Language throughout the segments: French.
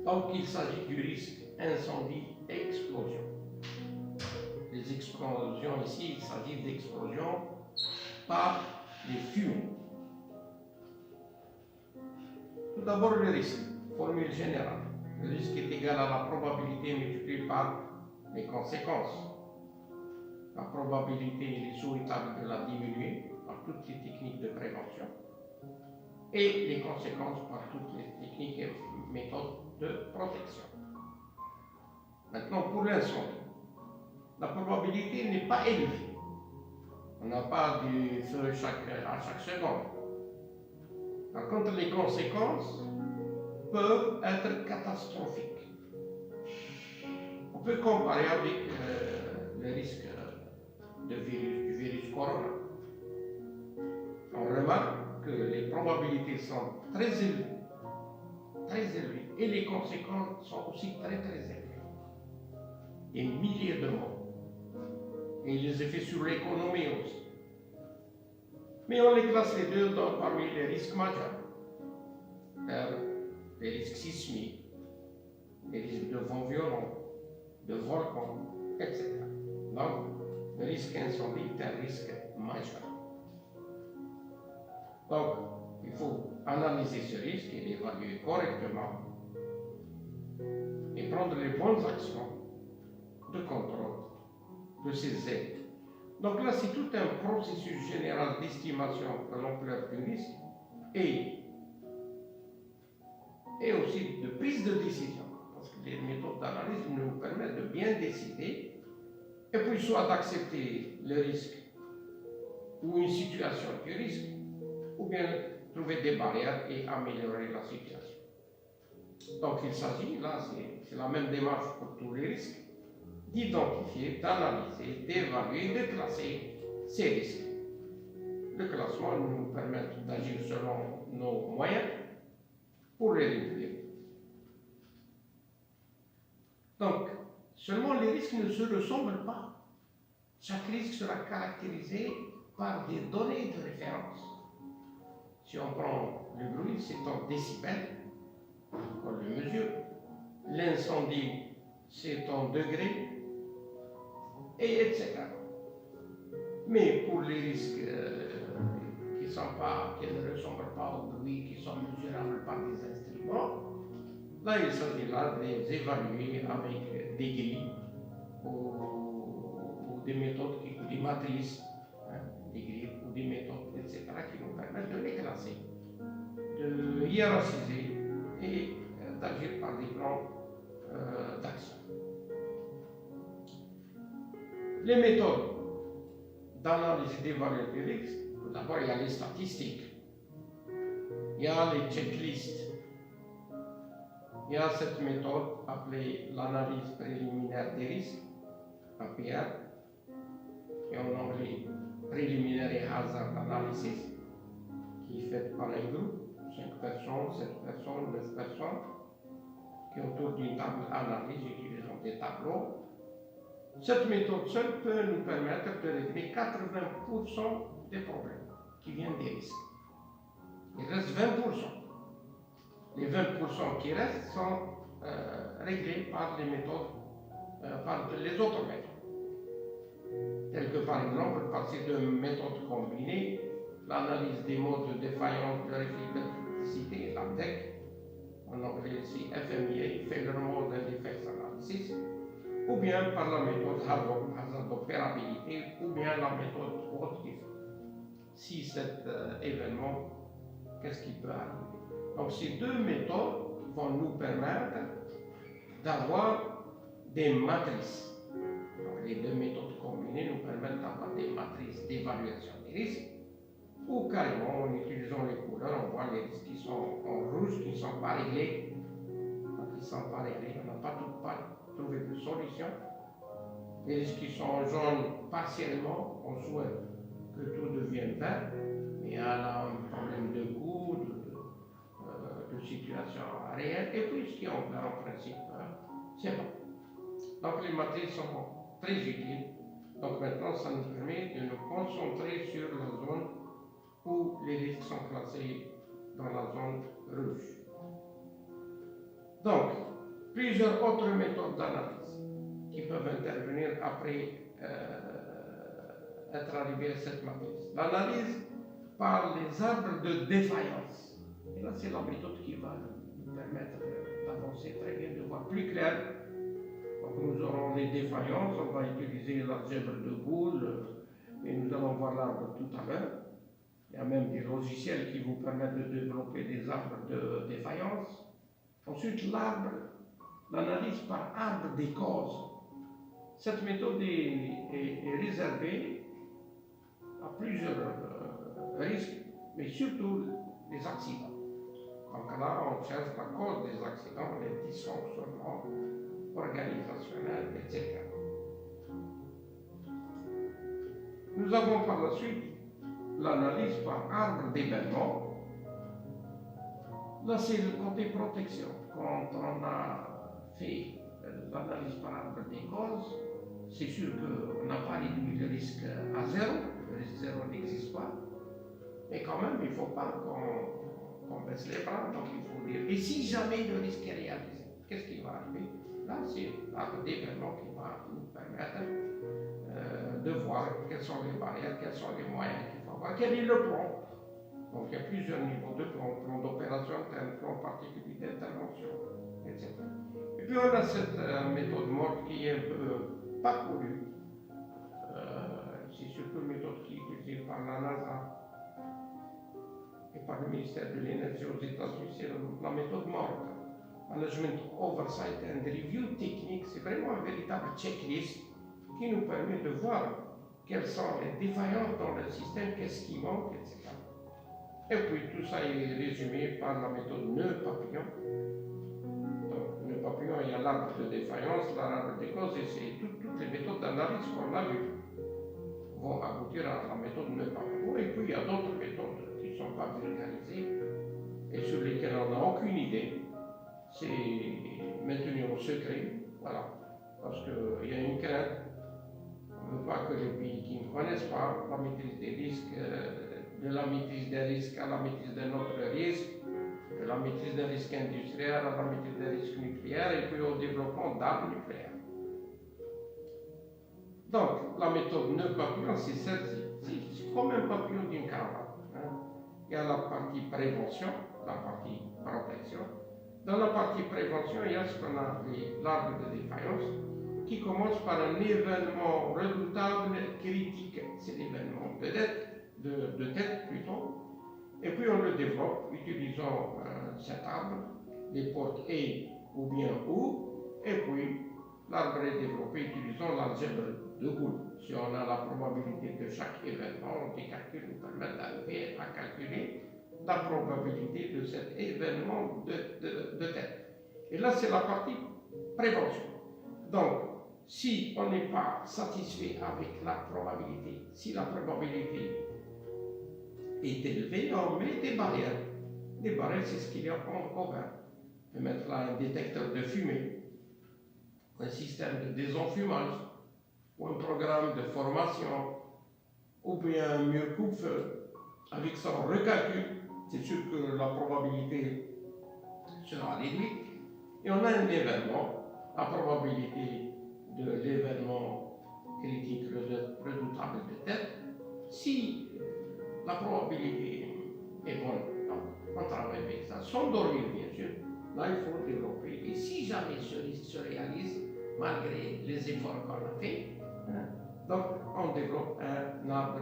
Donc il s'agit du risque incendie-explosion. Les explosions ici, il s'agit d'explosions par les fumées. Tout d'abord le risque, formule générale. Le risque est égal à la probabilité multipliée par les conséquences. La probabilité, il est souhaitable de la diminuer par toutes les techniques de prévention et les conséquences par toutes les techniques et méthodes de protection. Maintenant, pour l'incendie, la probabilité n'est pas élevée. On n'a pas du feu à chaque seconde. Par contre, les conséquences peuvent être catastrophiques. On peut comparer avec le risque du virus corona. On remarque que les probabilités sont très élevées, et les conséquences sont aussi très élevées. Il y a milliers de morts, et les effets sur l'économie aussi. Mais on les classe les deux parmi les risques majeurs. Les risques sismiques, les risques de vents violents, de volcans, etc. Donc, le risque incendie est un risque majeur. Donc, il faut analyser ce risque et l'évaluer correctement et prendre les bonnes actions de contrôle de ces aides. Donc là, c'est tout un processus général d'estimation de l'ampleur du risque et aussi de prise de décision, parce que les méthodes d'analyse nous permettent de bien décider, et puis soit d'accepter le risque ou une situation du risque, ou bien trouver des barrières et améliorer la situation. Donc il s'agit, là c'est la même démarche pour tous les risques, d'identifier, d'analyser, d'évaluer, de classer ces risques. Le classement nous permet d'agir selon nos moyens pour les réduire. Donc, seulement les risques ne se ressemblent pas. Chaque risque sera caractérisé par des données de référence. Si on prend le bruit, c'est en décibels, on le mesure. L'incendie, c'est en degrés, et etc. Mais pour les risques qui ne ressemblent pas au bruit, qui sont mesurables par des instruments, là il s'agit là de les évaluer avec des grilles ou des méthodes, ou des matrices, des grilles ou des méthodes, etc., qui nous permettent de les classer, de hiérarchiser et d'agir par des plans d'action. Les méthodes d'analyse et d'évaluation des risques, tout d'abord il y a les statistiques, il y a les checklists, il y a cette méthode appelée l'analyse préliminaire des risques, APR, et en anglais Preliminary Hazard Analysis, qui est faite par un groupe, 5 personnes, 7 personnes, 9 personnes, qui est autour d'une table d'analyse utilisant des tableaux. Cette méthode seule peut nous permettre de régler 80% des problèmes qui viennent des risques. Il reste 20%. Les 20% qui restent sont réglés par les méthodes, par les autres méthodes. Telles que par exemple, par ces deux méthodes combinées, l'analyse des modes de défaillance de réflexivité, la DEC, en anglais ici FMEA, Failure Mode and Defects Analysis, ou bien par la méthode hazard d'opérabilité, ou bien la méthode what if. Si cet événement, qu'est-ce qui peut arriver? Donc ces deux méthodes vont nous permettre d'avoir des matrices. Donc les deux méthodes combinées nous permettent d'avoir des matrices d'évaluation des risques, ou carrément en utilisant les couleurs, on voit les risques qui sont en rouge, qui ne sont pas réglés. Quand ils ne sont pas réglés, on n'a pas trouvé de solution. Les risques qui sont en jaune, partiellement, on souhaite que tout devienne vert, mais il y a là un problème de coût, de situation réelle, et puis ce qui est en vert en principe, c'est bon. Donc les matrices sont très utiles. Donc maintenant, ça nous permet de nous concentrer sur la zone où les risques sont classés dans la zone rouge. Donc, plusieurs autres méthodes d'analyse qui peuvent intervenir après être arrivé à cette matrice. L'analyse par les arbres de défaillance. Et là, c'est la méthode qui va nous permettre d'avancer très bien, de voir plus clair. Donc, nous aurons les défaillances, on va utiliser l'algèbre de Boole, et nous allons voir l'arbre tout à l'heure. Il y a même des logiciels qui vous permettent de développer des arbres de défaillance. Ensuite, l'analyse par arbre des causes. Cette méthode est réservée à plusieurs risques, mais surtout les accidents. Donc là, on cherche la cause des accidents, les dysfonctionnements organisationnels, etc. Nous avons par la suite l'analyse par arbre d'événements. Là, c'est le côté protection. Quand on a fait l'analyse par arbre des causes, c'est sûr qu'on n'a pas réduit le risque à zéro. Le risque zéro n'existe pas. Mais quand même, il ne faut pas qu'on baisse les bras. Donc, il faut dire, et si jamais le risque est réalisé, qu'est-ce qui va arriver? Là, c'est l'arbre d'événements qui va nous permettre de voir quelles sont les barrières, quels sont les moyens qu'il faut avoir, quel est le plan. Donc il y a plusieurs niveaux de plan d'opération interne, plan particulier d'intervention, etc. Et puis on a cette méthode morte qui est un peu parcourue. C'est surtout une méthode qui est utilisée par la NASA et par le ministère de l'Énergie aux États-Unis, c'est la méthode morte. Management Oversight and Review Technique, c'est vraiment un véritable checklist qui nous permet de voir quelles sont les défaillances dans le système, qu'est-ce qui manque, etc. Et puis tout ça est résumé par la méthode nœud papillon. Donc, nœud papillon, il y a l'arbre de défaillance, l'arbre des causes, et c'est toutes les méthodes d'analyse qu'on a vues vont aboutir à la méthode nœud papillon. Et puis il y a d'autres méthodes qui ne sont pas vulgarisées et sur lesquelles on n'a aucune idée. C'est maintenu au secret, voilà, parce qu'il y a une crainte. On ne veut pas que les pays qui ne connaissent pas la maîtrise des risques, de la maîtrise des risques à la maîtrise d'un autre risque, de la maîtrise des risques industriels à la maîtrise des risques nucléaires et puis au développement d'armes nucléaires. Donc, la méthode nœud papillon, c'est celle-ci. C'est comme un papillon d'une caravane. Hein. Il y a la partie prévention, la partie protection. Dans la partie prévention, il y a ce qu'on a appelé l'arbre de défaillance, qui commence par un événement redoutable, critique. C'est l'événement de tête plutôt. Et puis on le développe utilisant cet arbre, les portes et ou bien ou, et puis l'arbre est développé utilisant l'algèbre de Boole. Si on a la probabilité de chaque événement, des calculs nous permettent d'arriver à calculer la probabilité de cet événement de tête. Et là, c'est la partie prévention. Donc, si on n'est pas satisfait avec la probabilité, si la probabilité est élevée, on met des barrières. Des barrières, c'est ce qu'il y a en commun. On peut mettre là un détecteur de fumée, un système de désenfumage, ou un programme de formation, ou bien un mur coupe-feu. Avec ça, on recalcule. C'est sûr que la probabilité sera réduite. Et on a un événement, la probabilité de l'événement critique redoutable de tête. Si la probabilité est bonne, on travaille avec ça, sans dormir bien sûr. Là, il faut développer. Et si jamais ce risque se réalise, malgré les efforts qu'on a fait, donc on développe un arbre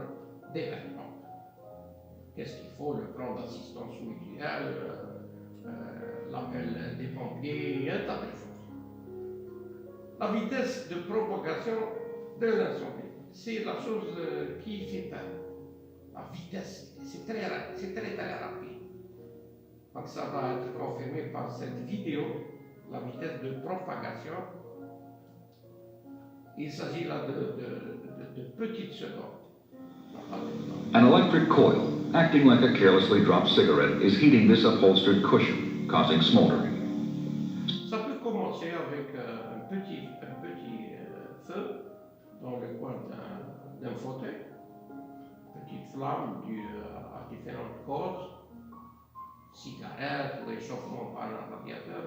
d'événements. Qu'est-ce qu'il faut? Le plan d'assistance mutuelle, l'appel des pompiers, un tas de choses. La vitesse de propagation de l'incendie, c'est la chose qui fait peur. La vitesse, c'est très rapide. Donc ça va être confirmé par cette vidéo, la vitesse de propagation. Il s'agit là de petites secondes. An electric coil, acting like a carelessly dropped cigarette, is heating this upholstered cushion, causing smoldering. Ça peut commencer avec un petit feu dans le coin d'un fauteuil, petite flamme due à différentes causes, cigarette, réchauffement par un radiateur,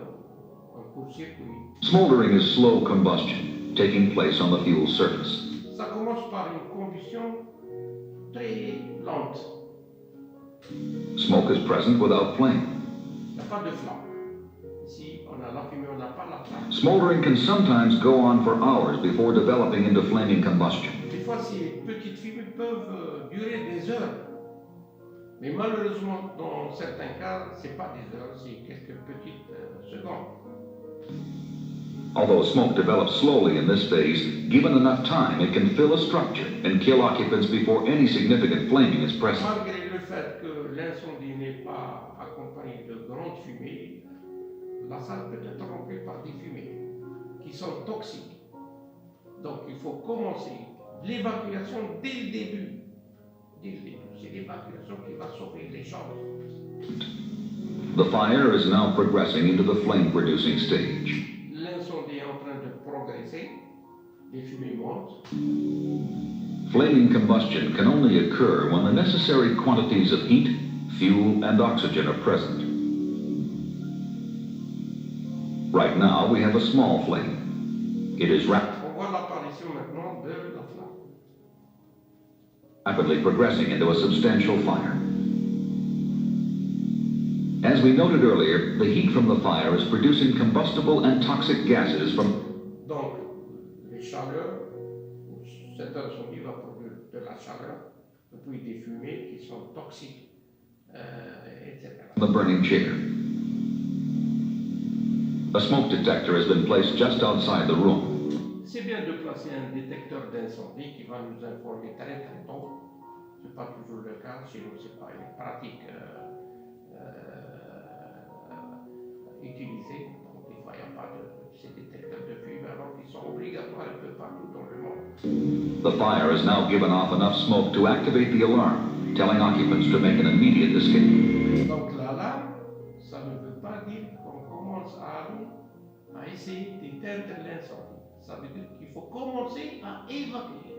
un court-circuit. Smoldering is slow combustion, taking place on the fuel's surface. Ça commence par une combustion très lente. Smoke is present without flame. Il n'y a pas de flamme. Ici, on a la fumée, on n'a pas la flamme. Smoldering can sometimes go on for hours before developing into flaming combustion. Des fois, ces petites fumées peuvent durer des heures. Mais malheureusement, dans certains cas, ce n'est pas des heures, c'est quelques petites secondes. Although smoke develops slowly in this phase, given enough time, it can fill a structure and kill occupants before any significant flaming is present. Malgré le fait que l'incendie n'est pas accompagné de grandes fumées, la salle peut être remplie par des fumées qui sont toxiques. Donc il faut commencer l'évacuation dès le début. C'est l'évacuation qui va sauver les choses. The fire is now progressing into the flame-producing stage. L'incendie est en train de progresser, les fumées montent. Flaming combustion can only occur when the necessary quantities of heat, fuel, and oxygen are present. Right now, we have a small flame. It is On voit l'apparition maintenant de la flamme. rapidly progressing into a substantial fire. As we noted earlier, the heat from the fire is producing combustible and toxic gases from Donc, les chaleurs, cet incendie va produire de la chaleur, puis des fumées qui sont toxiques, etc. the burning chair. A smoke detector has been placed just outside the room. C'est bien de placer un détecteur d'incendie qui va nous informer très très tôt. Ce n'est pas toujours le cas, chez nous ce n'est pas une pratique utilisée. Donc des fois il n'y a pas de ces détecteurs de fumée alors qu'ils sont obligatoires un peu partout dans le monde. The fire has now given off enough smoke to activate the alarm, telling occupants to make an immediate escape. Donc l'alarme, ça ne veut pas dire qu'on commence à essayer d'éteindre l'incendie. Ça veut dire qu'il faut commencer à évacuer.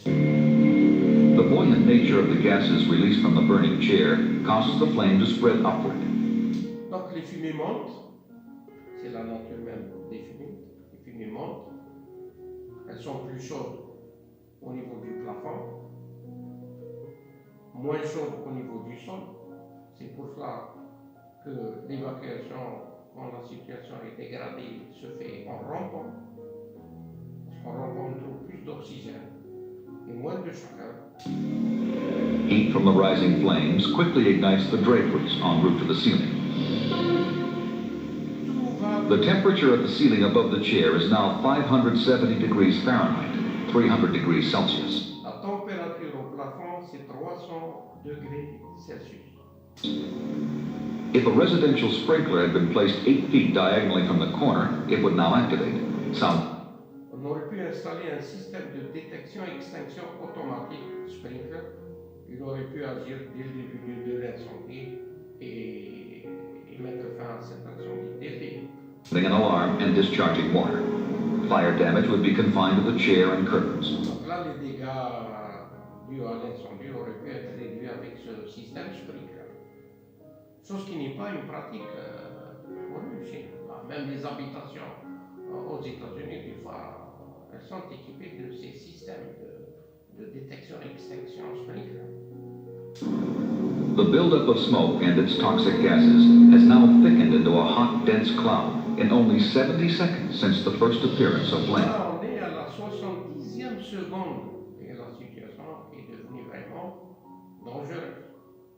The buoyant nature of the gases released from the burning chair causes the flame to spread upward. Donc les fumées montent, c'est la nature même des fumées. Les fumées montent, elles sont plus chaudes au niveau du plafond, moins chaudes au niveau du sol. C'est pour cela que l'évacuation, quand la situation est dégradée, se fait en rampant. En rampant, on trouve plus d'oxygène et moins de chaleur. Heat from the rising flames quickly ignites the draperies en route to the ceiling. The temperature at the ceiling above the chair is now 570 degrees Fahrenheit, 300 degrees Celsius. La température au plafond, c'est 300 degrés Celsius. If a residential sprinkler had been placed 8 feet diagonally from the corner, it would now activate. Sound. On aurait pu installer un système de détection et extinction automatique, sprinkler. Il aurait pu agir dès le début de l'incendie et mettre fin à cet incendie dès le début. An alarm and discharging water. Fire damage would be confined to the chair and curtains. Donc là, les dégâts dus à l'incendie auraient pu être réduits avec ce système sprinkler. Chose qui n'est pas une pratique connue chez nous. Même les habitations aux États-Unis, des fois, elles sont équipées de ces systèmes de détection et extinction sprinkler. The buildup of smoke and its toxic gases has now thickened into a hot, dense cloud in only 70 seconds since the first appearance of flame. Là, on est à la 70e seconde et la situation est devenue vraiment dangereuse.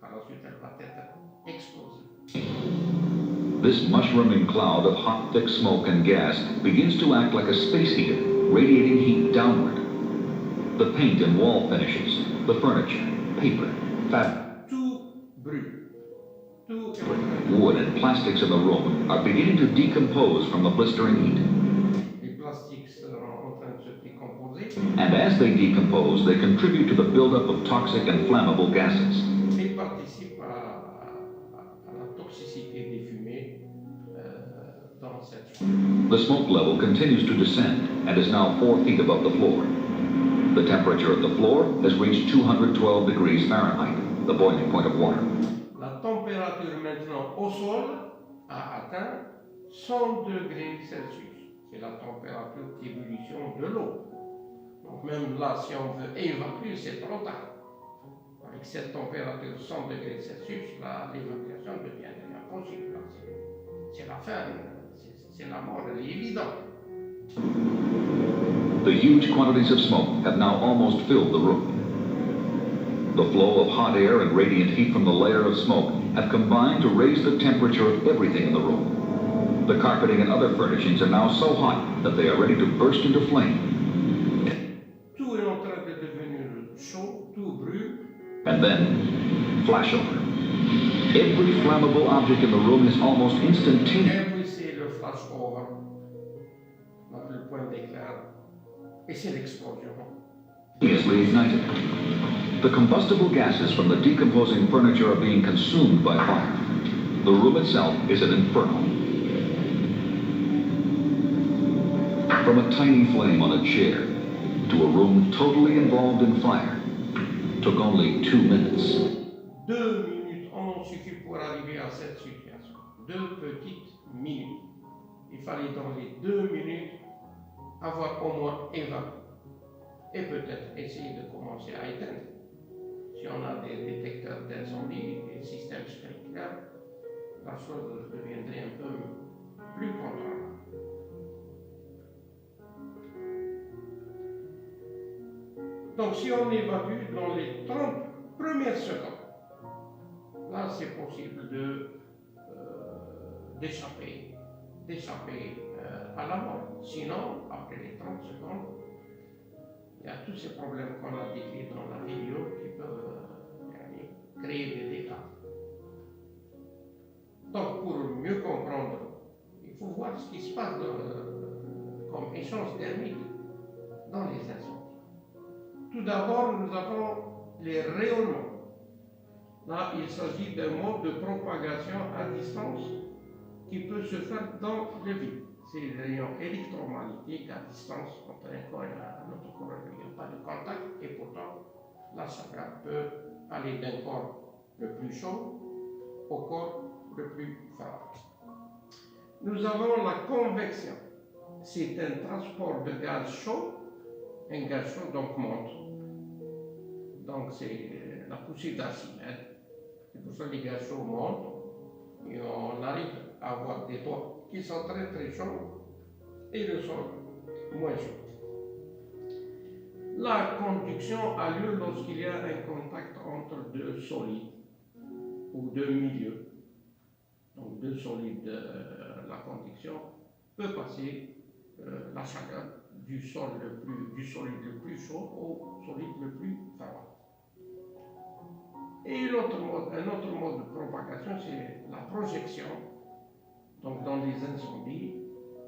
Par la suite, elle va être explosive. This mushrooming cloud of hot, thick smoke and gas begins to act like a space heater, radiating heat downward. The paint and wall finishes, the furniture, paper, fabric, Tout brûle. Tout est wood and plastics in the room are beginning to decompose from the blistering heat. Les plastiques sont en train de se décomposer And as they decompose, they contribute to the buildup of toxic and flammable gases. et participent à la toxicité des fumées dans cette chambre. The smoke level continues to descend and is now 4 feet above the floor. The temperature at the floor has reached 212 degrees Fahrenheit, the boiling point of water. La température maintenant au sol a atteint 100 degrés Celsius. C'est la température d'ébullition de l'eau. Donc même là, si on veut évacuer, c'est trop tard. Avec cette température 100 degrés Celsius, l'évacuation devient impossible. C'est la fin, c'est la mort, elle est évidente. The huge quantities of smoke have now almost filled the room. The flow of hot air and radiant heat from the layer of smoke have combined to raise the temperature of everything in the room. The carpeting and other furnishings are now so hot that they are ready to burst into flame. Tout est en train de devenir chaud, tout brûle. And then, flashover. Every flammable object in the room is almost instantaneous. Et puis c'est le flashover, donc le point d'éclair, et c'est l'explosion. Easily ignited. The combustible gases from the decomposing furniture are being consumed by fire. The room itself is an inferno. From a tiny flame on a chair to a room totally involved in fire took only 2 minutes. 2 minutes en ont suffi pour arriver à cette situation. 2 petites minutes. Il fallait dans les 2 minutes avoir au moins évacué. Et peut-être essayer de commencer à éteindre. Si on a des détecteurs d'incendie, des systèmes sprinklers, la chose deviendrait un peu plus contrôlable. Donc si on évacue dans les 30 premières secondes, là c'est possible d'échapper à la mort. Sinon, après les 30 secondes, il y a tous ces problèmes qu'on a décrits dans la vidéo qui peuvent créer des dégâts. Donc, pour mieux comprendre, il faut voir ce qui se passe comme échange thermique dans les incendies. Tout d'abord, nous avons les rayonnements. Là, il s'agit d'un mode de propagation à distance qui peut se faire dans le vide. C'est les rayons électromagnétiques à distance entre un corps et un autre corps. Il n'y a pas de contact et pourtant la chaleur peut aller d'un corps le plus chaud au corps le plus froid. Nous avons la convection. C'est un transport de gaz chaud. Un gaz chaud donc monte. Donc c'est la poussée d'Archimède. C'est pour ça que les gaz chauds montent et on arrive à avoir des toits qui sont très très chauds et le sol moins chaud. La conduction a lieu lorsqu'il y a un contact entre deux solides ou deux milieux. Donc deux solides, la conduction peut passer la chaleur du solide le plus chaud au solide le plus froid. Et un autre mode de propagation, c'est la projection. Donc dans les incendies,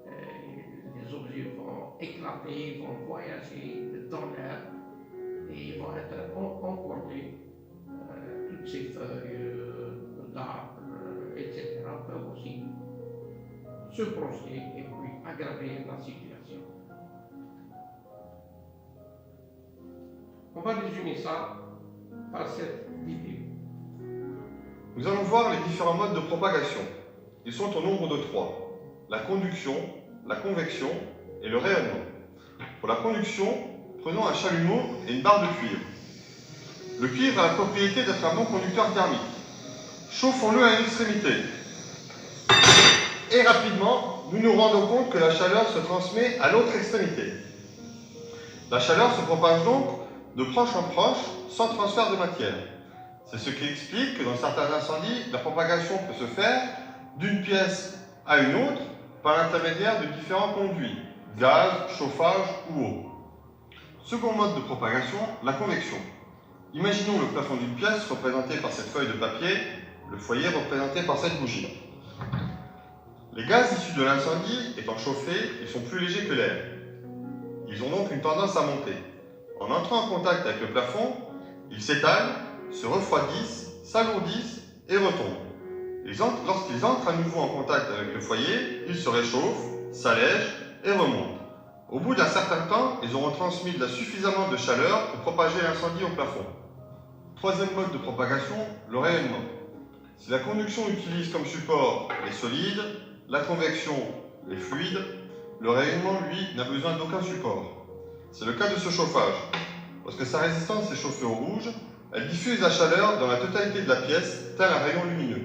les objets vont éclater, vont voyager dans l'air et vont être emportés. Toutes ces feuilles d'arbres, etc. peuvent aussi se projeter et puis aggraver la situation. On va résumer ça par cette vidéo. Nous allons voir les différents modes de propagation. Ils sont au nombre de 3. La conduction, la convection et le rayonnement. Pour la conduction, prenons un chalumeau et une barre de cuivre. Le cuivre a la propriété d'être un bon conducteur thermique. Chauffons-le à une extrémité. Et rapidement, nous nous rendons compte que la chaleur se transmet à l'autre extrémité. La chaleur se propage donc de proche en proche sans transfert de matière. C'est ce qui explique que dans certains incendies, la propagation peut se faire d'une pièce à une autre par l'intermédiaire de différents conduits, gaz, chauffage ou eau. Second mode de propagation, la convection. Imaginons le plafond d'une pièce représenté par cette feuille de papier, le foyer représenté par cette bougie. Les gaz issus de l'incendie étant chauffés, ils sont plus légers que l'air. Ils ont donc une tendance à monter. En entrant en contact avec le plafond, ils s'étalent, se refroidissent, s'alourdissent et retombent. Lorsqu'ils entrent à nouveau en contact avec le foyer, ils se réchauffent, s'allègent et remontent. Au bout d'un certain temps, ils auront transmis suffisamment de chaleur pour propager l'incendie au plafond. Troisième mode de propagation, le rayonnement. Si la conduction utilise comme support les solides, la convection est fluide, le rayonnement, lui, n'a besoin d'aucun support. C'est le cas de ce chauffage. Lorsque sa résistance est chauffée au rouge, elle diffuse la chaleur dans la totalité de la pièce, tel un rayon lumineux.